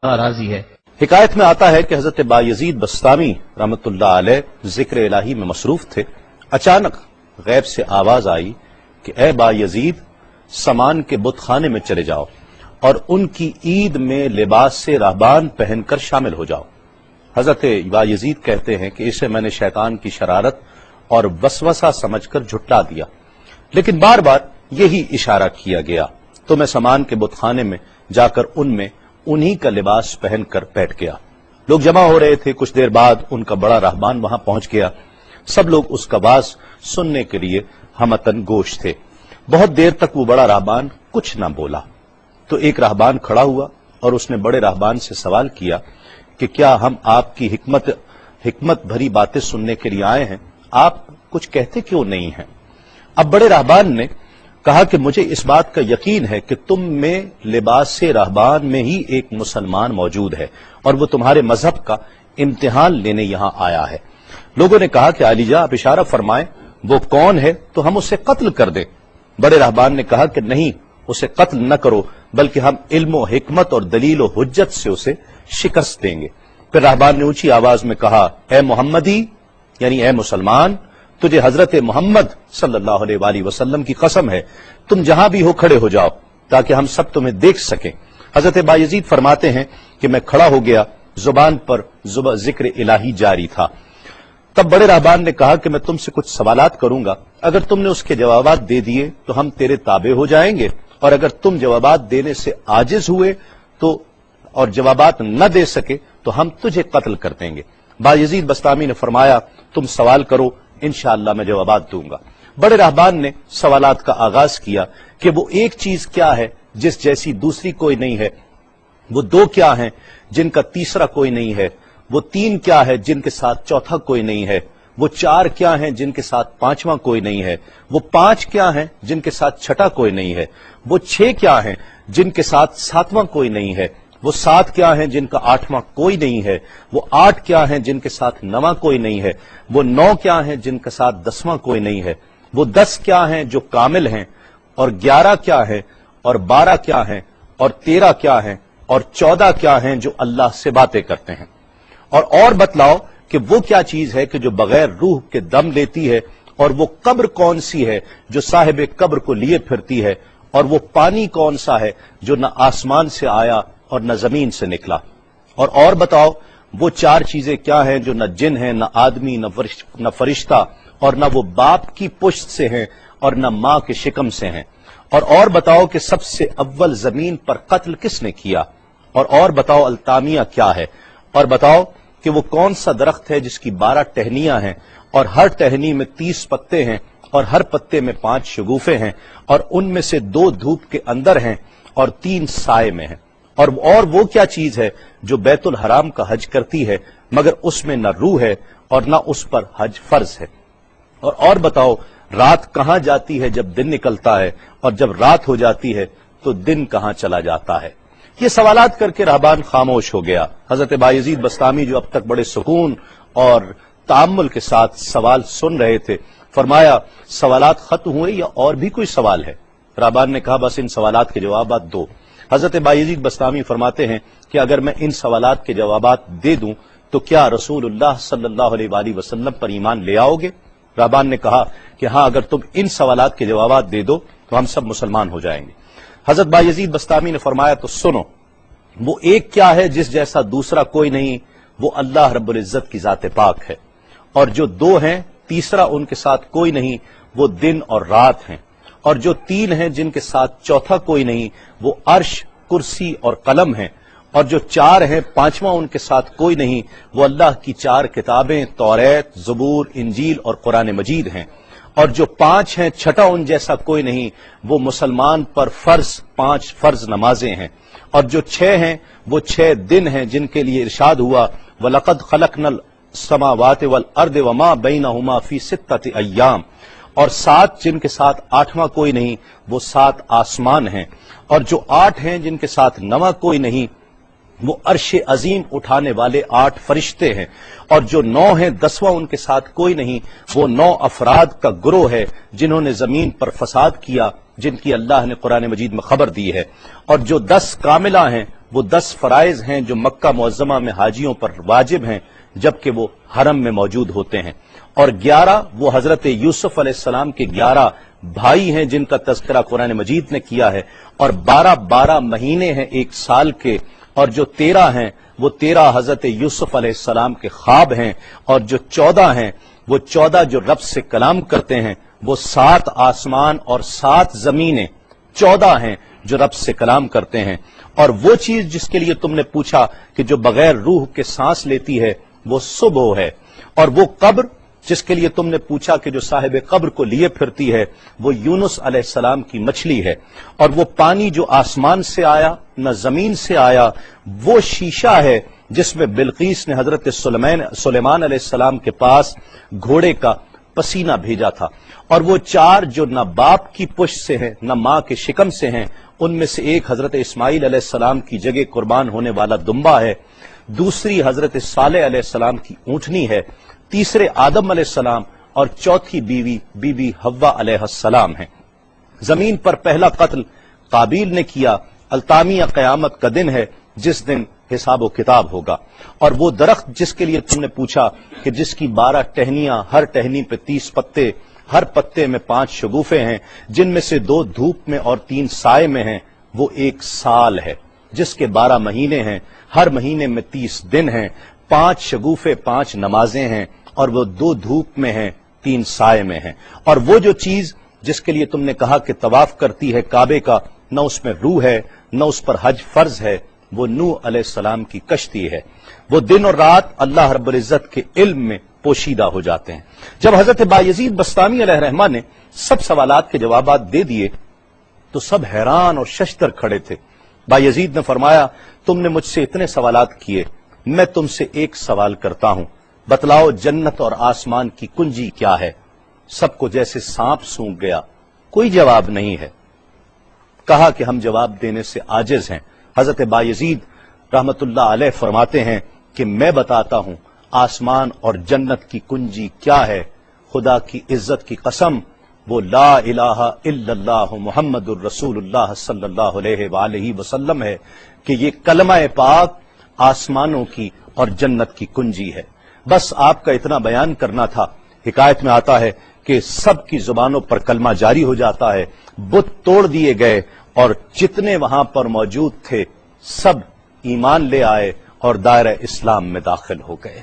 راضی ہے۔ حکایت میں آتا ہے کہ حضرت بایزید بستامی رحمۃ اللہ علیہ ذکر الہی میں مصروف تھے، اچانک غیب سے آواز آئی کہ اے بایزید سامان کے بت خانے میں چلے جاؤ اور ان کی عید میں لباس سے راہبان پہن کر شامل ہو جاؤ۔ حضرت بایزید کہتے ہیں کہ اسے میں نے شیطان کی شرارت اور وسوسہ سمجھ کر جھٹلا دیا، لیکن بار بار یہی اشارہ کیا گیا تو میں سامان کے بت خانے میں جا کر ان میں انہی کا لباس پہن کر بیٹھ گیا۔ لوگ جمع ہو رہے تھے، کچھ دیر بعد ان کا بڑا راہبان وہاں پہنچ گیا۔ سب لوگ اس کا واز سننے کے لیے ہمتن گوش تھے۔ بہت دیر تک وہ بڑا راہبان کچھ نہ بولا تو ایک راہبان کھڑا ہوا اور اس نے بڑے راہبان سے سوال کیا کہ کیا ہم آپ کی حکمت بھری باتیں سننے کے لیے آئے ہیں، آپ کچھ کہتے کیوں نہیں ہیں؟ اب بڑے راہبان نے کہا کہ مجھے اس بات کا یقین ہے کہ تم میں لباس سے راہبان میں ہی ایک مسلمان موجود ہے اور وہ تمہارے مذہب کا امتحان لینے یہاں آیا ہے۔ لوگوں نے کہا کہ علی جاں آپ اشارہ فرمائیں، وہ کون ہے تو ہم اسے قتل کر دیں۔ بڑے راہبان نے کہا کہ نہیں، اسے قتل نہ کرو، بلکہ ہم علم و حکمت اور دلیل و حجت سے اسے شکست دیں گے۔ پھر راہبان نے اونچی آواز میں کہا، اے محمدی یعنی اے مسلمان، تجھے حضرت محمد صلی اللہ علیہ وآلہ وسلم کی قسم ہے، تم جہاں بھی ہو کھڑے ہو جاؤ تاکہ ہم سب تمہیں دیکھ سکیں۔ حضرت بایزید فرماتے ہیں کہ میں کھڑا ہو گیا، زبان پر ذکر الہی جاری تھا۔ تب بڑے راہبان نے کہا کہ میں تم سے کچھ سوالات کروں گا، اگر تم نے اس کے جوابات دے دیے تو ہم تیرے تابع ہو جائیں گے، اور اگر تم جوابات دینے سے عاجز ہوئے تو اور جوابات نہ دے سکے تو ہم تجھے قتل کر دیں گے۔ بایزید بستامی نے فرمایا تم سوال کرو، انشاءاللہ میں جوابات دوں گا۔ بڑے راہبان نے سوالات کا آغاز کیا کہ وہ ایک چیز کیا ہے جس جیسی دوسری کوئی نہیں ہے، وہ دو کیا ہیں جن کا تیسرا کوئی نہیں ہے، وہ تین کیا ہے جن کے ساتھ چوتھا کوئی نہیں ہے، وہ چار کیا ہیں جن کے ساتھ پانچواں کوئی نہیں ہے، وہ پانچ کیا ہیں جن کے ساتھ چھٹا کوئی نہیں ہے، وہ چھ کیا ہیں جن کے ساتھ ساتواں کوئی نہیں ہے، وہ سات کیا ہیں جن کا آٹھواں کوئی نہیں ہے، وہ آٹھ کیا ہیں جن کے ساتھ نواں کوئی نہیں ہے، وہ نو کیا ہیں جن کے ساتھ دسواں کوئی نہیں ہے، وہ 10 کیا ہیں جو کامل ہیں، اور 11 کیا ہیں، اور 12 کیا ہیں، اور 13 کیا ہیں، اور 14 کیا ہیں جو اللہ سے باتیں کرتے ہیں۔ اور بتلاؤ کہ وہ کیا چیز ہے کہ جو بغیر روح کے دم لیتی ہے، اور وہ قبر کون سی ہے جو صاحب قبر کو لیے پھرتی ہے، اور وہ پانی کون سا ہے جو نہ آسمان سے آیا اور نہ زمین سے نکلا۔ اور بتاؤ وہ چار چیزیں کیا ہیں جو نہ جن ہیں، نہ آدمی، نہ فرشتہ، اور نہ وہ باپ کی پشت سے ہیں اور نہ ماں کے شکم سے ہیں۔ اور بتاؤ کہ سب سے اول زمین پر قتل کس نے کیا، اور بتاؤ التامیہ کیا ہے، اور بتاؤ کہ وہ کون سا درخت ہے جس کی 12 ٹہنیاں ہیں اور ہر ٹہنی میں 30 پتے ہیں اور ہر پتے میں 5 شگوفے ہیں، اور ان میں سے 2 دھوپ کے اندر ہیں اور 3 سائے میں ہیں۔ اور وہ کیا چیز ہے جو بیت الحرام کا حج کرتی ہے مگر اس میں نہ روح ہے اور نہ اس پر حج فرض ہے۔ اور بتاؤ رات کہاں جاتی ہے جب دن نکلتا ہے، اور جب رات ہو جاتی ہے تو دن کہاں چلا جاتا ہے۔ یہ سوالات کر کے راہبان خاموش ہو گیا۔ حضرت بایزید بستامی جو اب تک بڑے سکون اور تأمل کے ساتھ سوال سن رہے تھے، فرمایا سوالات ختم ہوئے یا اور بھی کوئی سوال ہے؟ راہبان نے کہا بس ان سوالات کے جوابات دو۔ حضرت بایزید بستامی فرماتے ہیں کہ اگر میں ان سوالات کے جوابات دے دوں تو کیا رسول اللہ صلی اللہ علیہ وآلہ وسلم پر ایمان لے آؤ گے؟ راہبان نے کہا کہ ہاں، اگر تم ان سوالات کے جوابات دے دو تو ہم سب مسلمان ہو جائیں گے۔ حضرت بایزید بستامی نے فرمایا تو سنو، وہ ایک کیا ہے جس جیسا دوسرا کوئی نہیں، وہ اللہ رب العزت کی ذات پاک ہے، اور جو 2 ہیں تیسرا ان کے ساتھ کوئی نہیں، وہ دن اور رات ہیں، اور جو 3 ہیں جن کے ساتھ چوتھا کوئی نہیں، وہ عرش، کرسی اور قلم ہیں، اور جو 4 ہیں 5واں ان کے ساتھ کوئی نہیں، وہ اللہ کی 4 کتابیں توریت، زبور، انجیل اور قرآن مجید ہیں، اور جو 5 ہیں چھٹا ان جیسا کوئی نہیں، وہ مسلمان پر فرض 5 فرض نمازیں ہیں، اور جو 6 ہیں وہ 6 دن ہیں جن کے لیے ارشاد ہوا وَلَقَدْ خَلَقْنَا السَّمَاوَاتِ وَالْأَرْضَ وَمَا بَيْنَهُمَا فِي 6 أَيَّامٍ، اور 7 جن کے ساتھ 8واں کوئی نہیں، وہ 7 آسمان ہیں، اور جو 8 ہیں جن کے ساتھ 9واں کوئی نہیں، وہ عرش عظیم اٹھانے والے 8 فرشتے ہیں، اور جو 9 ہیں 10واں ان کے ساتھ کوئی نہیں، وہ 9 افراد کا گروہ ہے جنہوں نے زمین پر فساد کیا، جن کی اللہ نے قرآن مجید میں خبر دی ہے، اور جو 10 کاملہ ہیں وہ 10 فرائض ہیں جو مکہ معظمہ میں حاجیوں پر واجب ہیں جبکہ وہ حرم میں موجود ہوتے ہیں، اور 11 وہ حضرت یوسف علیہ السلام کے 11 بھائی ہیں جن کا تذکرہ قرآن مجید نے کیا ہے، اور 12 مہینے ہیں ایک سال کے، اور جو 13 ہیں وہ 13 حضرت یوسف علیہ السلام کے خواب ہیں، اور جو 14 ہیں وہ 14 جو رب سے کلام کرتے ہیں، وہ 7 آسمان اور 7 زمینیں 14 ہیں جو رب سے کلام کرتے ہیں، اور وہ چیز جس کے لیے تم نے پوچھا کہ جو بغیر روح کے سانس لیتی ہے وہ صبح ہے، اور وہ قبر جس کے لیے تم نے پوچھا کہ جو صاحب قبر کو لیے پھرتی ہے وہ یونس علیہ السلام کی مچھلی ہے، اور وہ پانی جو آسمان سے آیا نہ زمین سے آیا وہ شیشہ ہے جس میں بلقیس نے حضرت سلیمان علیہ السلام کے پاس گھوڑے کا پسینہ بھیجا تھا، اور وہ 4 جو نہ باپ کی پشت سے ہیں نہ ماں کے شکم سے ہیں، ان میں سے ایک حضرت اسماعیل علیہ السلام کی جگہ قربان ہونے والا دمبا ہے، دوسری حضرت صالح علیہ السلام کی اونٹنی ہے، تیسرے آدم علیہ السلام، اور چوتھی بیوی بی بی حوا علیہ السلام ہیں۔ زمین پر پہلا قتل قابیل نے کیا، التامیہ قیامت کا دن ہے جس دن حساب و کتاب ہوگا، اور وہ درخت جس کے لیے تم نے پوچھا کہ جس کی 12 ٹہنیاں، ہر ٹہنی پہ 30 پتے، ہر پتے میں 5 شگوفے ہیں جن میں سے 2 دھوپ میں اور 3 سائے میں ہیں، وہ 1 سال ہے جس کے 12 مہینے ہیں، ہر مہینے میں 30 دن ہیں، 5 شگوفے 5 نمازیں ہیں، اور وہ 2 دھوپ میں ہیں 3 سائے میں ہیں، اور وہ جو چیز جس کے لیے تم نے کہا کہ طواف کرتی ہے کعبے کا، نہ اس میں روح ہے نہ اس پر حج فرض ہے، وہ نوح علیہ السلام کی کشتی ہے، وہ دن اور رات اللہ رب العزت کے علم میں پوشیدہ ہو جاتے ہیں۔ جب حضرت بایزید بسطامی علیہ الرحمہ نے سب سوالات کے جوابات دے دیے تو سب حیران اور ششدر کھڑے تھے۔ بایزید نے فرمایا تم نے مجھ سے اتنے سوالات کیے، میں تم سے ایک سوال کرتا ہوں، بتلاؤ جنت اور آسمان کی کنجی کیا ہے؟ سب کو جیسے سانپ سونگھ گیا، کوئی جواب نہیں ہے۔ کہا کہ ہم جواب دینے سے عاجز ہیں۔ حضرت بایزید رحمت اللہ علیہ فرماتے ہیں کہ میں بتاتا ہوں آسمان اور جنت کی کنجی کیا ہے، خدا کی عزت کی قسم وہ لا الہ الا اللہ محمد الرسول اللہ صلی اللہ علیہ وآلہ وسلم ہے کہ یہ کلمہ پاک آسمانوں کی اور جنت کی کنجی ہے۔ بس آپ کا اتنا بیان کرنا تھا۔ حکایت میں آتا ہے کہ سب کی زبانوں پر کلمہ جاری ہو جاتا ہے، بت توڑ دیے گئے، اور جتنے وہاں پر موجود تھے سب ایمان لے آئے اور دائرہ اسلام میں داخل ہو گئے۔